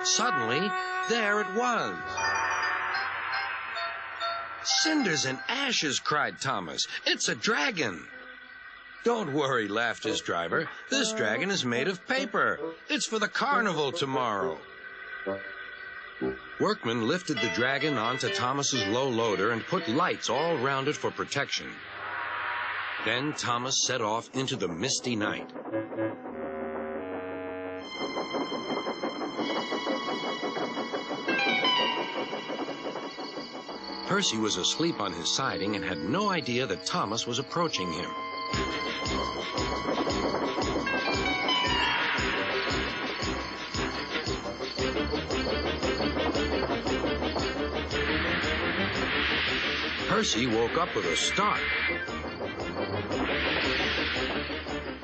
Suddenly, there it was. "Cinders and ashes," cried Thomas. "It's a dragon." "Don't worry," laughed his driver. "This dragon is made of paper. It's for the carnival tomorrow." Workmen lifted the dragon onto Thomas's low loader and put lights all round it for protection. Then Thomas set off into the misty night. Percy was asleep on his siding and had no idea that Thomas was approaching him. Percy woke up with a start.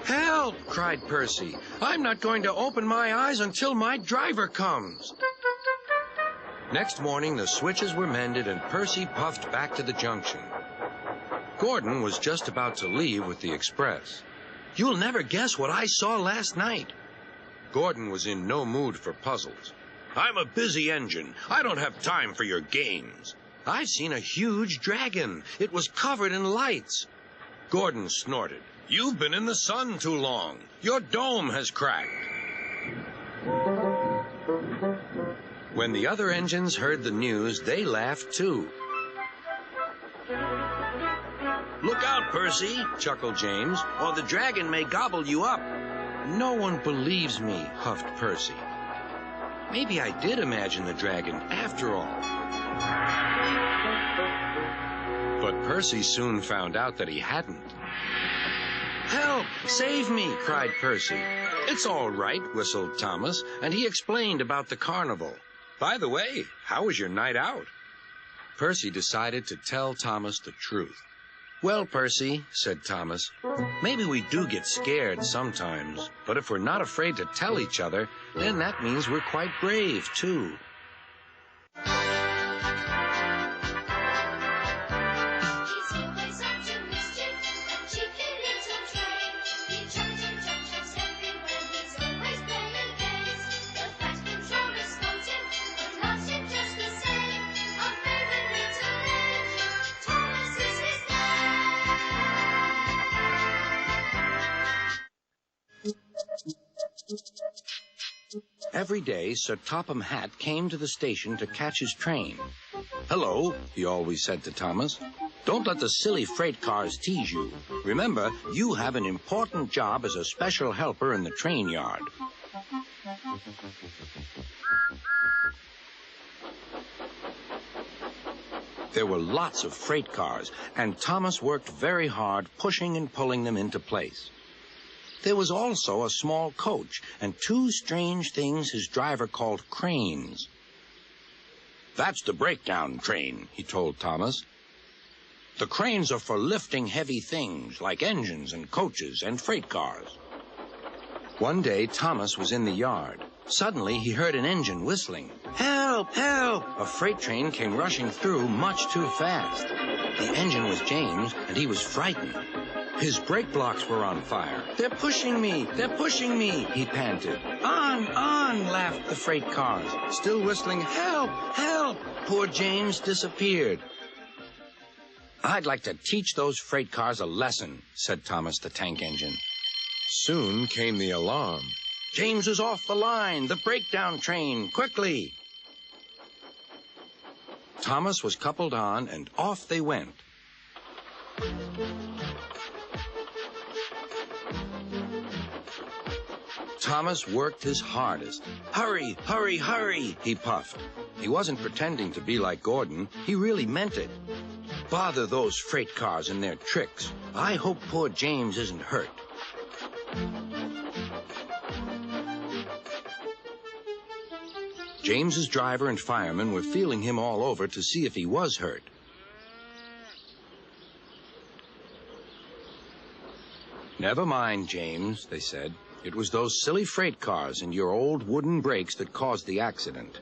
"Help!" cried Percy. "I'm not going to open my eyes until my driver comes." Next morning, the switches were mended and Percy puffed back to the junction. Gordon was just about to leave with the express. "You'll never guess what I saw last night." Gordon was in no mood for puzzles. "I'm a busy engine. I don't have time for your games. I've seen a huge dragon. It was covered in lights." Gordon snorted. "You've been in the sun too long. Your dome has cracked." When the other engines heard the news, they laughed too. "Look out, Percy," chuckled James, "or the dragon may gobble you up." "No one believes me," huffed Percy. "Maybe I did imagine the dragon after all." But Percy soon found out that he hadn't. "Help! Save me!" cried Percy. "It's all right," whistled Thomas, and he explained about the carnival. "By the way, how was your night out?" Percy decided to tell Thomas the truth. "Well, Percy," said Thomas, "maybe we do get scared sometimes, but if we're not afraid to tell each other, then that means we're quite brave, too." Every day, Sir Topham Hatt came to the station to catch his train. "Hello," he always said to Thomas. "Don't let the silly freight cars tease you. Remember, you have an important job as a special helper in the train yard." There were lots of freight cars, and Thomas worked very hard pushing and pulling them into place. There was also a small coach and two strange things his driver called cranes. "That's the breakdown train," he told Thomas. "The cranes are for lifting heavy things like engines and coaches and freight cars." One day, Thomas was in the yard. Suddenly, he heard an engine whistling. "Help! Help!" A freight train came rushing through much too fast. The engine was James, and he was frightened. His brake blocks were on fire. "They're pushing me! They're pushing me!" he panted. On!" laughed the freight cars, still whistling, "Help! Help!" Poor James disappeared. "I'd like to teach those freight cars a lesson," said Thomas the tank engine. Soon came the alarm. "James is off the line! The breakdown train! Quickly!" Thomas was coupled on, and off they went. Thomas worked his hardest. "Hurry, hurry, hurry," he puffed. He wasn't pretending to be like Gordon. He really meant it. "Bother those freight cars and their tricks. I hope poor James isn't hurt." James's driver and firemen were feeling him all over to see if he was hurt. "Never mind, James," they said. "It was those silly freight cars and your old wooden brakes that caused the accident."